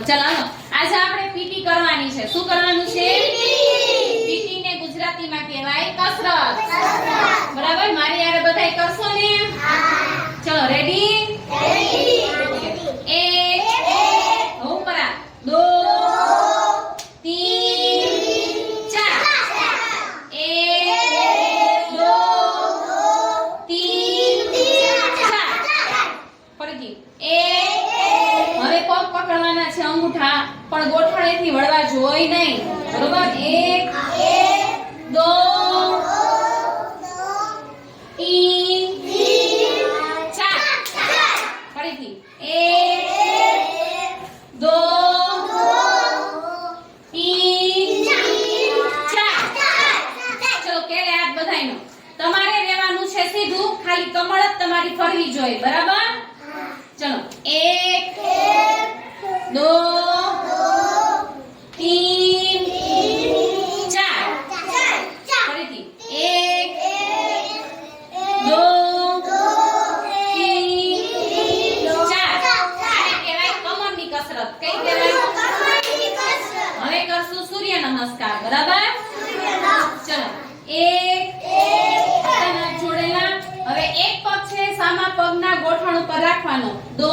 ચાલો હાલો આજે આપણે પીટી કરવાની છે શું કરવાનું છે પીટી ને ગુજરાતીમાં કહેવાય કસરત બરાબર મારી યારે બધાય કરશો ને ચલો રેડી એક ઉપર આ દો तीन चार एक दो तीन चार ફરીથી એક હવે પગ પકડવાના છે અંગૂઠા પણ ગોઠણેથી વળવા જોઈએ નહીં બરોબર એક દો तीन चार ફરીથી एक दो તમારે રહેવાનું છે સીધું ખાલી કમળ જ તમારી ફરવી જોઈએ બરાબર ચલો એક દો तीन चार ફરીથી એક દો तीन चार આને કહેવાય કમરની કસરત કઈ કહેવાય હવે કરશું સૂર્ય નમસ્કાર બરાબર ચલો એક જોડેલા હવે એક પગ છે સામા પગના ગોઠણ ઉપર રાખવાનો દો